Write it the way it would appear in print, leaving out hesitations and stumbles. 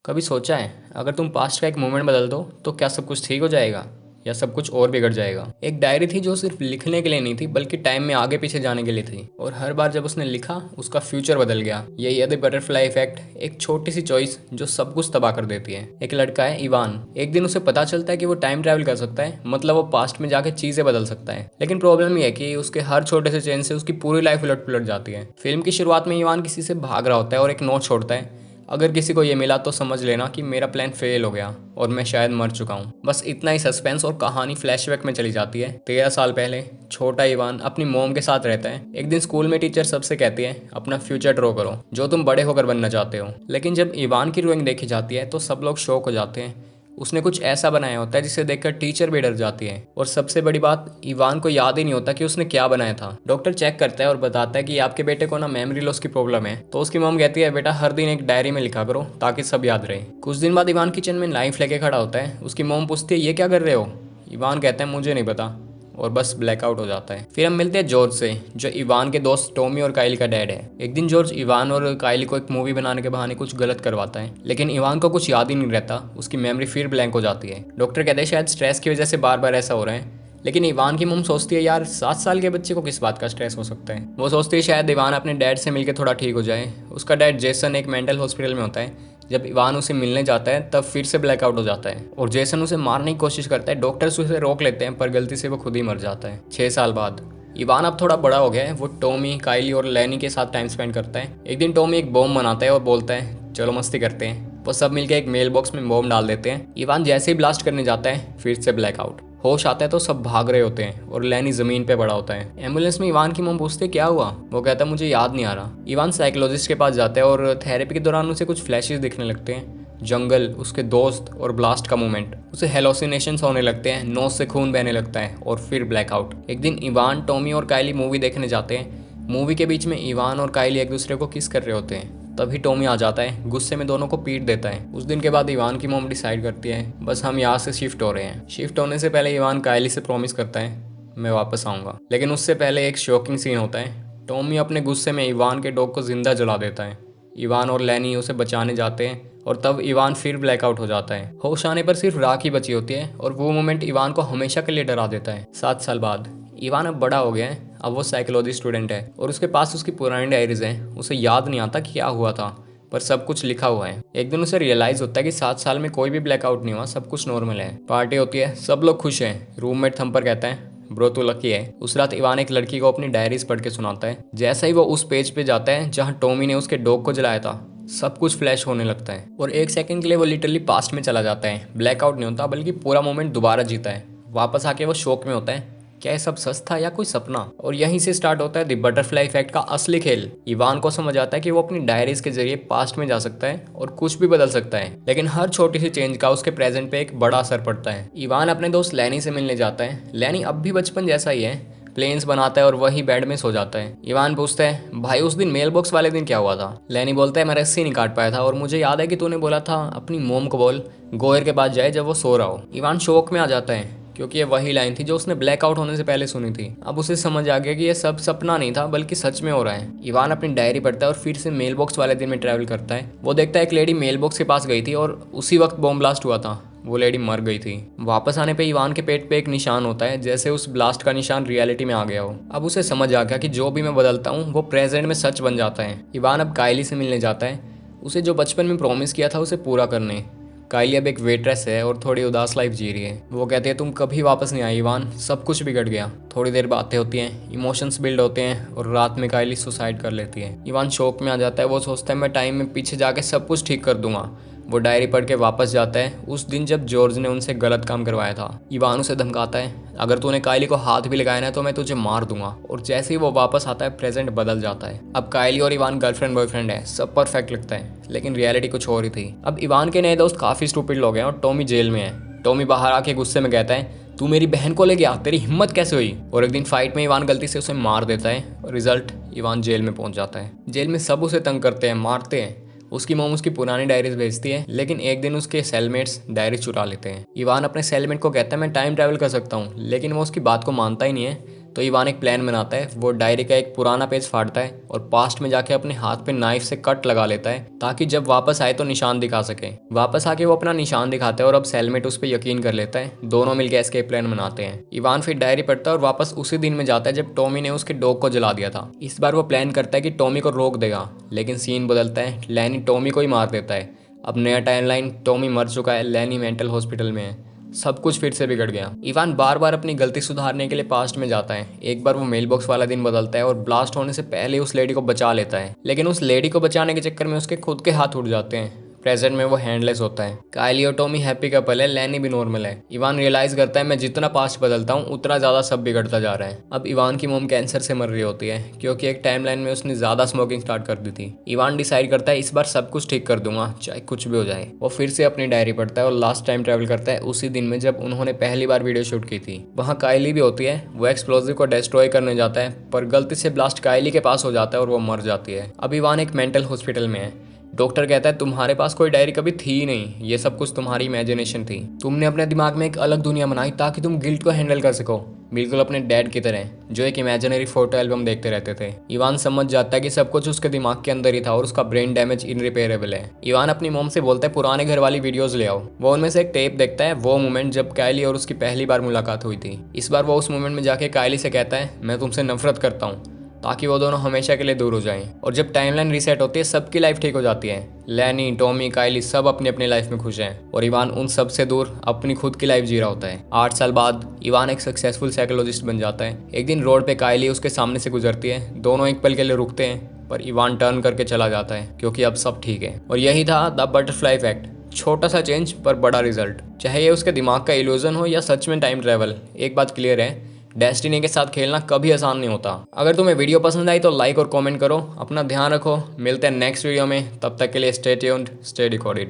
कभी सोचा है अगर तुम पास्ट का एक मोमेंट बदल दो तो क्या सब कुछ ठीक हो जाएगा या सब कुछ और बिगड़ जाएगा। एक डायरी थी जो सिर्फ लिखने के लिए नहीं थी बल्कि टाइम में आगे पीछे जाने के लिए थी, और हर बार जब उसने लिखा उसका फ्यूचर बदल गया। यही है द बटरफ्लाई इफेक्ट, एक छोटी सी चॉइस जो सब कुछ तबाह कर देती है। एक लड़का है इवान, एक दिन उसे पता चलता है कि वो टाइम ट्रैवल कर सकता है, मतलब वो पास्ट में जाके चीजें बदल सकता है। लेकिन प्रॉब्लम यह है कि उसके हर छोटे से चेंज से उसकी पूरी लाइफ उलट पुलट जाती है। फिल्म की शुरुआत में इवान किसी से भाग रहा होता है और एक नोट छोड़ता है, अगर किसी को ये मिला तो समझ लेना कि मेरा प्लान फेल हो गया और मैं शायद मर चुका हूँ। बस इतना ही सस्पेंस, और कहानी फ्लैशबैक में चली जाती है। 13 साल पहले छोटा इवान अपनी मोम के साथ रहता है। एक दिन स्कूल में टीचर सबसे कहती है अपना फ्यूचर ड्रॉ करो, जो तुम बड़े होकर बनना चाहते हो। लेकिन जब इवान की ड्राइंग देखी जाती है तो सब लोग शॉक हो जाते हैं। उसने कुछ ऐसा बनाया होता है जिसे देखकर टीचर भी डर जाती है। और सबसे बड़ी बात, इवान को याद ही नहीं होता कि उसने क्या बनाया था। डॉक्टर चेक करता है और बताता है कि आपके बेटे को ना मेमोरी लॉस की प्रॉब्लम है। तो उसकी मॉम कहती है बेटा हर दिन एक डायरी में लिखा करो ताकि सब याद रहे। कुछ दिन बाद इवान किचन में नाइफ लेके खड़ा होता है। उसकी मॉम पूछती है ये क्या कर रहे हो। इवान कहता है मुझे नहीं पता, और बस ब्लैकआउट हो जाता है। फिर हम मिलते हैं जॉर्ज से, जो इवान के दोस्त टॉमी और काइली का डैड है। एक दिन जॉर्ज इवान और काइली को एक मूवी बनाने के बहाने कुछ गलत करवाता है, लेकिन इवान को कुछ याद ही नहीं रहता। उसकी मेमोरी फिर ब्लैंक हो जाती है। डॉक्टर कहते हैं शायद स्ट्रेस की वजह से बार बार ऐसा हो रहा है। लेकिन इवान की मम सोचती है यार 7 साल के बच्चे को किस बात का स्ट्रेस हो सकता है। वो सोचती है शायद इवान अपने डैड से मिलकर थोड़ा ठीक हो जाए। उसका डैड जेसन एक मेंटल हॉस्पिटल में होता है। जब इवान उसे मिलने जाता है तब फिर से ब्लैकआउट हो जाता है और जेसन उसे मारने की कोशिश करता है। डॉक्टर्स उसे रोक लेते हैं पर गलती से वो खुद ही मर जाता है। 6 साल बाद इवान अब थोड़ा बड़ा हो गया है। वो टॉमी, काइली और लैनी के साथ टाइम स्पेंड करता है। एक दिन टॉमी एक बॉम्ब बनाता है और बोलता है चलो मस्ती करते हैं। वो सब मिलकर एक मेल बॉक्स में बॉम्ब डाल देते हैं। इवान जैसे ही ब्लास्ट करने जाता है फिर से ब्लैकआउट। होश आता है तो सब भाग रहे होते हैं और लैनी जमीन पे पड़ा होता है। एम्बुलेंस में इवान की मॉम पूछते क्या हुआ। वो कहता है मुझे याद नहीं आ रहा। इवान साइकोलॉजिस्ट के पास जाता है और थेरेपी के दौरान उसे कुछ फ्लैशेस दिखने लगते हैं। जंगल, उसके दोस्त और ब्लास्ट का मोमेंट। उसे हेलोसिनेशंस होने लगते हैं, नोज से खून बहने लगता है और फिर ब्लैकआउट। एक दिन इवान, टॉमी और काइली मूवी देखने जाते हैं। मूवी के बीच में इवान और काइली एक दूसरे को किस कर रहे होते हैं। तभी टॉमी आ जाता है, गुस्से में दोनों को पीट देता है। उस दिन के बाद इवान की मॉम डिसाइड करती है बस हम यहाँ से शिफ्ट हो रहे हैं। शिफ्ट होने से पहले इवान काइली से प्रॉमिस करता है मैं वापस आऊंगा। लेकिन उससे पहले एक शॉकिंग सीन होता है। टॉमी अपने गुस्से में इवान के डॉग को जिंदा जला देता है। इवान और लैनी उसे बचाने जाते हैं और तब इवान फिर ब्लैकआउट हो जाता है। होश आने पर सिर्फ राख ही बची होती है और वो मोमेंट इवान को हमेशा के लिए डरा देता है। 7 साल बाद इवान अब बड़ा हो गया है। अब वो साइकोलॉजी स्टूडेंट है और उसके पास उसकी पुरानी डायरीज हैं। उसे याद नहीं आता कि क्या हुआ था, पर सब कुछ लिखा हुआ है। एक दिन उसे रियलाइज होता है कि 7 साल में कोई भी ब्लैकआउट नहीं हुआ, सब कुछ नॉर्मल है। पार्टी होती है, सब लोग खुश हैं। रूममेट थंपर कहता है ब्रो तू लकी है। उस रात इवान एक लड़की को अपनी डायरीज पढ़ के सुनाता है। जैसा ही वो उस पेज पे जाता है जहाँ टॉमी ने उसके डॉग को जलाया था, सब कुछ फ्लैश होने लगता है और एक सेकंड के लिए वो लिटरली पास्ट में चला जाता है। ब्लैकआउट नहीं होता बल्कि पूरा मोमेंट दोबारा जीता है। वापस आके वो शौक में होता है क्या ये सब सच था या कोई सपना। और यहीं से स्टार्ट होता है द बटरफ्लाई इफेक्ट का असली खेल। इवान को समझ आता है कि वो अपनी डायरीज के जरिए पास्ट में जा सकता है और कुछ भी बदल सकता है, लेकिन हर छोटी सी चेंज का उसके प्रेजेंट पे एक बड़ा असर पड़ता है। इवान अपने दोस्त लैनी से मिलने जाता है। लैनी अब भी बचपन जैसा ही है, प्लेन्स बनाता है और वही बेड में सो जाता है। इवान पूछता है भाई उस दिन मेल बॉक्स वाले दिन क्या हुआ था। लैनी बोलता है मैं रस्सी नहीं काट पाया था और मुझे याद है कि तूने बोला था अपनी मोम को बोल गोयर के पास जाए जब वो सो रहा हो। इवान शौक में आ जाता है क्योंकि ये वही लाइन थी जो उसने ब्लैकआउट होने से पहले सुनी थी। अब उसे समझ आ गया कि ये सब सपना नहीं था बल्कि सच में हो रहा है। इवान अपनी डायरी पढ़ता है और फिर से मेल बॉक्स वाले दिन में ट्रैवल करता है। वो देखता है एक लेडी मेल बॉक्स के पास गई थी और उसी वक्त बॉम्ब ब्लास्ट हुआ था। वो लेडी मर गई थी। वापस आने पे इवान के पेट पे एक निशान होता है, जैसे उस ब्लास्ट का निशान रियलिटी में आ गया हो। अब उसे समझ आ गया कि जो भी मैं बदलता हूँ वो प्रेजेंट में सच बन जाता है। इवान अब काइली से मिलने जाता है, उसे जो बचपन में प्रॉमिस किया था उसे पूरा करने। काइली अब एक वेट्रेस है और थोड़ी उदास लाइफ जी रही है। वो कहती है तुम कभी वापस नहीं आई इवान, सब कुछ बिगड़ गया। थोड़ी देर बातें होती हैं, इमोशंस बिल्ड होते हैं और रात में काइली सुसाइड कर लेती है। इवान शौक में आ जाता है। वो सोचता है मैं टाइम में पीछे जाके सब कुछ ठीक कर दूंगा। वो डायरी पढ़ के वापस जाता है उस दिन जब जॉर्ज ने उनसे गलत काम करवाया था। इवान उसे धमकाता है अगर तूने काइली को हाथ भी लगाया ना तो मैं तुझे मार दूंगा। और जैसे ही वो वापस आता है प्रेजेंट बदल जाता है। अब काइली और इवान गर्लफ्रेंड बॉयफ्रेंड है, सब परफेक्ट लगता है, लेकिन रियलिटी कुछ और ही थी। अब इवान के नए दोस्त काफी स्टूपिड लोग हैं और टॉमी जेल में है। टॉमी बाहर आके गुस्से में कहता है तू मेरी बहन को ले गया, तेरी हिम्मत कैसे हुई। और एक दिन फाइट में इवान गलती से उसे मार देता है और रिजल्ट इवान जेल में पहुंच जाता है। जेल में सब उसे तंग करते हैं, मारते हैं। उसकी मॉम उसकी पुरानी डायरीज भेजती है, लेकिन एक दिन उसके सेलमेट्स डायरीज चुरा लेते हैं। इवान अपने सेलमेट को कहता है मैं टाइम ट्रैवल कर सकता हूँ, लेकिन वो उसकी बात को मानता ही नहीं है। तो इवान एक प्लान बनाता है। वो डायरी का एक पुराना पेज फाड़ता है और पास्ट में जाके अपने हाथ पे नाइफ से कट लगा लेता है ताकि जब वापस आए तो निशान दिखा सके। वापस आके वो अपना निशान दिखाता है और अब सेलमेट उस पर यकीन कर लेता है। दोनों मिलकर एस्केप प्लान बनाते हैं। इवान फिर डायरी पढ़ता है और वापस उसी दिन में जाता है जब टॉमी ने उसके डॉग को जला दिया था। इस बार वो प्लान करता है कि टॉमी को रोक देगा, लेकिन सीन बदलता है। लैनी टॉमी को ही मार देता है। अब नया टाइमलाइन, टॉमी मर चुका है, लैनी मेंटल हॉस्पिटल में है। सब कुछ फिर से बिगड़ गया। इवान बार बार अपनी गलती सुधारने के लिए पास्ट में जाता है। एक बार वो मेल बॉक्स वाला दिन बदलता है और ब्लास्ट होने से पहले उस लेडी को बचा लेता है, लेकिन उस लेडी को बचाने के चक्कर में उसके खुद के हाथ उड़ जाते हैं। प्रेजेंट में वो हैंडलेस होता है। कायली और टॉमी हैप्पी कपल है, लैनी भी नॉर्मल है। इवान रियलाइज करता है मैं जितना पास्ट बदलता हूँ उतना ज्यादा सब बिगड़ता जा रहा है। अब इवान की मोम कैंसर से मर रही होती है क्योंकि एक टाइमलाइन में उसने ज्यादा स्मोकिंग स्टार्ट कर दी थी। इवान डिसाइड करता है इस बार सब कुछ ठीक कर दूंगा, चाहे कुछ भी हो जाए। वो फिर से अपनी डायरी पढ़ता है और लास्ट टाइम ट्रेवल करता है उसी दिन में जब उन्होंने पहली बार वीडियो शूट की थी। वहाँ कायली भी होती है। वो एक्सप्लोजिव को डिस्ट्रॉय करने जाता है पर गलती से ब्लास्ट कायली के पास हो जाता है और वो मर जाती है। अब इवान एक मेंटल हॉस्पिटल में है। डॉक्टर कहता है तुम्हारे पास कोई डायरी कभी थी ही नहीं, ये सब कुछ तुम्हारी इमेजिनेशन थी। तुमने अपने दिमाग में एक अलग दुनिया बनाई ताकि तुम गिल्ट को हैंडल कर सको, बिल्कुल अपने डैड की तरह जो एक इमेजिनरी फोटो एल्बम देखते रहते थे। इवान समझ जाता है कि सब कुछ उसके दिमाग के अंदर ही था और उसका ब्रेन डैमेज इनरिपेयरेबल है। इवान अपनी मोम से बोलता है पुराने घर वाली वीडियोस ले आओ। वो उनमें से एक टेप देखता है, वो मोमेंट जब कायली और उसकी पहली बार मुलाकात हुई थी। इस बार वो उस मोमेंट में जाके कायली से कहता है मैं तुमसे नफरत करता हूँ, ताकि वो दोनों हमेशा के लिए दूर हो जाएं। और जब टाइमलाइन रीसेट होती है सबकी लाइफ ठीक हो जाती है। लैनी, टॉमी, कायली सब अपनी अपनी लाइफ में खुश हैं और इवान उन सब से दूर अपनी खुद की लाइफ जी रहा होता है। 8 साल बाद इवान एक सक्सेसफुल साइकोलॉजिस्ट बन जाता है। एक दिन रोड पे कायली उसके सामने से गुजरती है। दोनों एक पल के लिए रुकते हैं पर इवान टर्न करके चला जाता है क्योंकि अब सब ठीक है। और यही था द बटरफ्लाई इफेक्ट। छोटा सा चेंज पर बड़ा रिजल्ट। चाहे ये उसके दिमाग का इल्यूजन हो या सच में टाइम ट्रेवल, एक बात क्लियर है, डेस्टिनी के साथ खेलना कभी आसान नहीं होता। अगर तुम्हें वीडियो पसंद आई तो लाइक और कमेंट करो। अपना ध्यान रखो, मिलते हैं नेक्स्ट वीडियो में। तब तक के लिए स्टे ट्यून्ड, स्टे डिकोडेड।